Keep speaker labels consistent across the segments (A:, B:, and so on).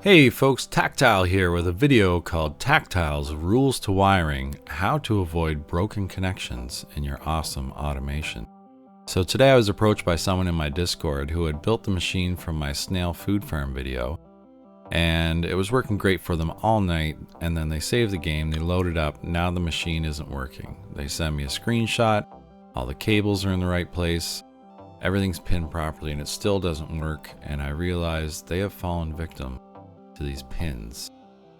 A: Hey folks, Tactile here with a video called Tactile's Rules to Wiring: How to Avoid Broken Connections in Your Awesome Automation. So today I was approached by someone in my Discord who had built the machine from my snail food farm video, and it was working great for them all night, and then they saved the game, they loaded up, now the machine isn't working. They sent me a screenshot, all the cables are in the right place, everything's pinned properly, and it still doesn't work, and I realized they have fallen victim to these pins.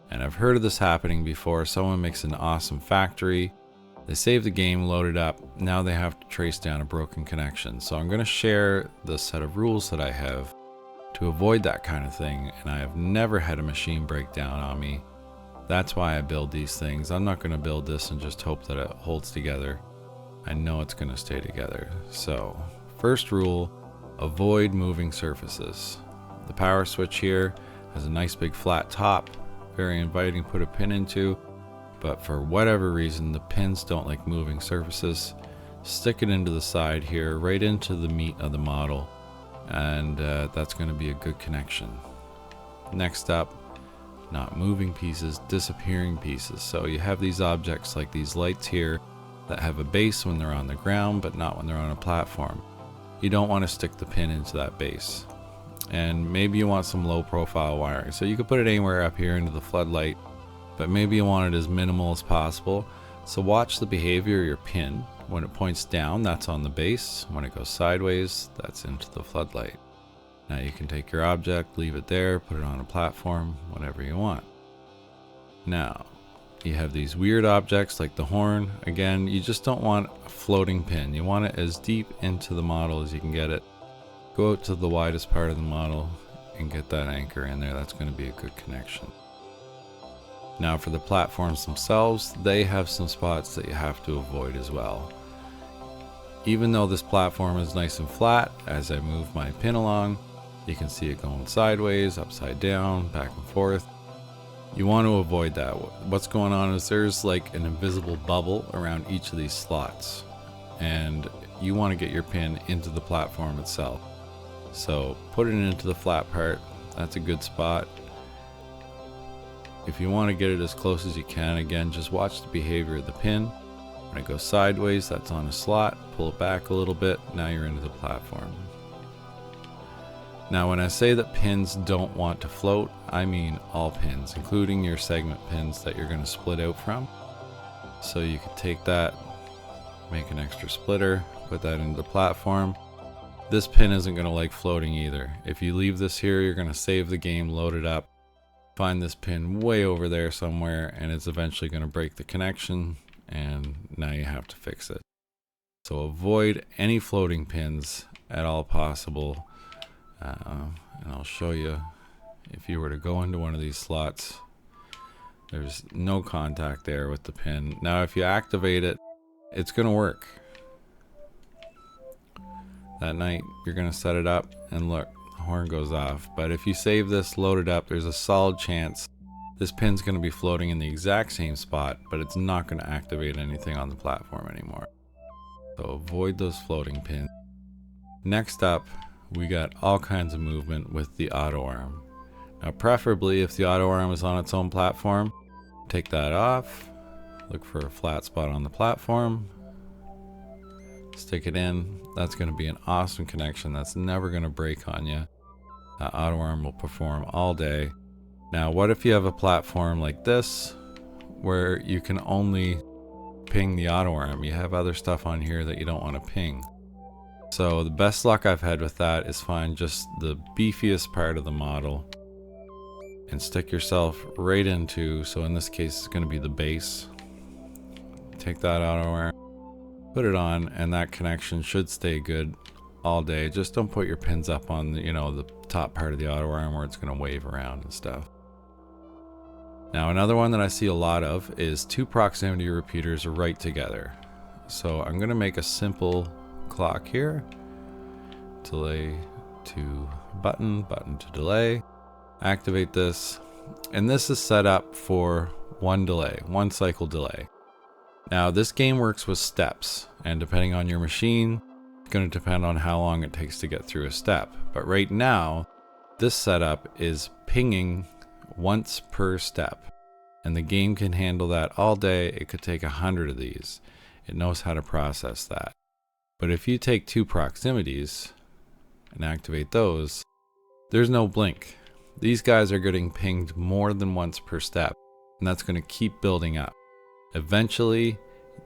A: And I've heard of this happening before. Someone makes an awesome factory, they save the game, load it up, now they have to trace down a broken connection. So I'm going to share the set of rules that I have to avoid that kind of thing, and I have never had a machine break down on me. That's why I build these things. I'm not going to build this and just hope that it holds together. I know it's going to stay together. So first rule, avoid moving surfaces. The power switch here has a nice big flat top, very inviting to put a pin into, but for whatever reason the pins don't like moving surfaces. Stick it into the side here, right into the meat of the model, and that's going to be a good connection. Next up, not moving pieces, disappearing pieces. So you have these objects like these lights here that have a base when they're on the ground but not when they're on a platform. You don't want to stick the pin into that base. And maybe you want some low profile wiring, so you could put it anywhere up here into the floodlight, but maybe you want it as minimal as possible. So watch the behavior of your pin. When it points down, that's on the base. When it goes sideways, that's into the floodlight. Now you can take your object, leave it there, put it on a platform, whatever you want. Now you have these weird objects like the horn. Again, you just don't want a floating pin. You want it as deep into the model as you can get it. Go out to the widest part of the model and get that anchor in there. That's going to be a good connection. Now for the platforms themselves, they have some spots that you have to avoid as well. Even though this platform is nice and flat, as I move my pin along, you can see it going sideways, upside down, back and forth. You want to avoid that. What's going on is there's like an invisible bubble around each of these slots, and you want to get your pin into the platform itself. So put it into the flat part, that's a good spot. If you want to get it as close as you can, again, just watch the behavior of the pin. When it goes sideways, that's on a slot, pull it back a little bit, now you're into the platform. Now when I say that pins don't want to float, I mean all pins, including your segment pins that you're going to split out from. So you could take that, make an extra splitter, put that into the platform. This pin isn't going to like floating either. If you leave this here, you're going to save the game, load it up, find this pin way over there somewhere, and it's eventually going to break the connection, and now you have to fix it. So avoid any floating pins at all possible. And I'll show you, if you were to go into one of these slots, there's no contact there with the pin. Now if you activate it, it's going to work. That night you're going to set it up and look, the horn goes off. But if you save this, load it up, there's a solid chance this pin's going to be floating in the exact same spot, but it's not going to activate anything on the platform anymore. So avoid those floating pins. Next up, we got all kinds of movement with the auto arm. Now preferably if the auto arm is on its own platform, take that off, look for a flat spot on the platform, stick it in. That's going to be an awesome connection. That's never going to break on you. That auto arm will perform all day. Now what if you have a platform like this where you can only ping the auto arm? You have other stuff on here that you don't want to ping. So the best luck I've had with that is find just the beefiest part of the model and stick yourself right into, so in this case it's going to be the base. Take that auto arm, put it on, and that connection should stay good all day. Just don't put your pins up on the, the top part of the auto arm where it's going to wave around and stuff. Now another one that I see a lot of is two proximity repeaters right together. So I'm going to make a simple clock here. Delay to button, button to delay. Activate this, and this is set up for one delay, one cycle delay. Now this game works with steps, and depending on your machine, it's going to depend on how long it takes to get through a step. But right now, This setup is pinging once per step, and the game can handle that all day. It could take 100 of these. It knows how to process that. But if you take 2 proximities and activate those, there's no blink. These guys are getting pinged more than once per step, and that's going to keep building up. Eventually,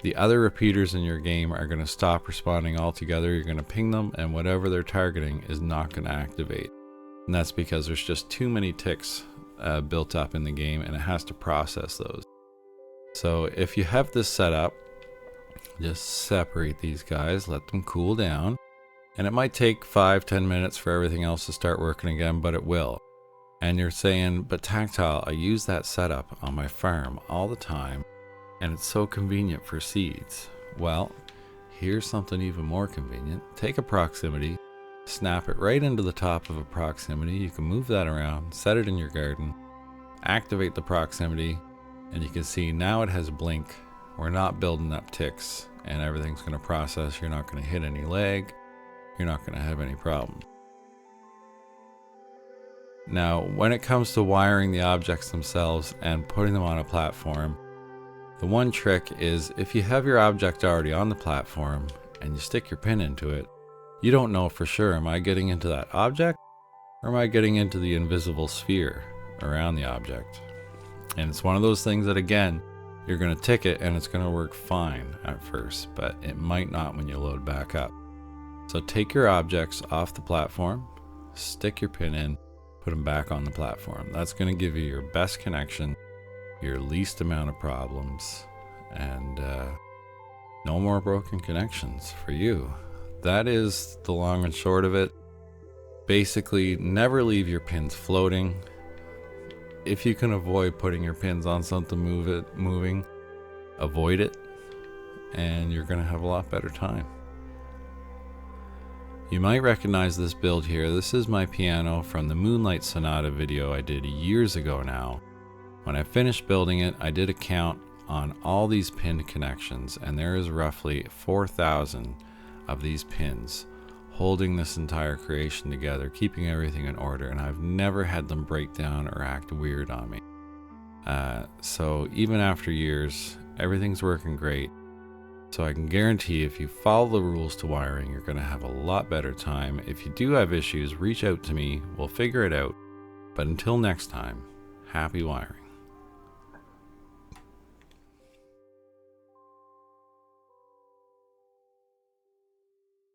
A: the other repeaters in your game are going to stop responding altogether. You're going to ping them, and whatever they're targeting is not going to activate. And that's because there's just too many ticks built up in the game, and it has to process those. So if you have this set up, just separate these guys, let them cool down. And it might take 5-10 minutes for everything else to start working again, but it will. And you're saying, but Tactile, I use that setup on my farm all the time, and it's so convenient for seeds. Well, here's something even more convenient. Take a proximity, snap it right into the top of a proximity. You can move that around, set it in your garden, activate the proximity, and you can see now it has blink. We're not building up ticks, and everything's going to process. You're not going to hit any lag. You're not going to have any problems. Now, when it comes to wiring the objects themselves and putting them on a platform, the one trick is if you have your object already on the platform and you stick your pin into it, you don't know for sure, am I getting into that object or am I getting into the invisible sphere around the object? And it's one of those things that, again, you're going to tick it and it's going to work fine at first, but it might not when you load back up. So take your objects off the platform, stick your pin in, put them back on the platform. That's going to give you your best connection, your least amount of problems, and no more broken connections for you. That is the long and short of it. Basically, never leave your pins floating. If you can avoid putting your pins on something moving, avoid it, and you're going to have a lot better time. You might recognize this build here. This is my piano from the Moonlight Sonata video I did years ago now. When I finished building it, I did a count on all these pinned connections, and there is roughly 4,000 of these pins holding this entire creation together, keeping everything in order, and I've never had them break down or act weird on me. So even after years, everything's working great. So I can guarantee if you follow the rules to wiring, you're going to have a lot better time. If you do have issues, reach out to me. We'll figure it out. But until next time, happy wiring.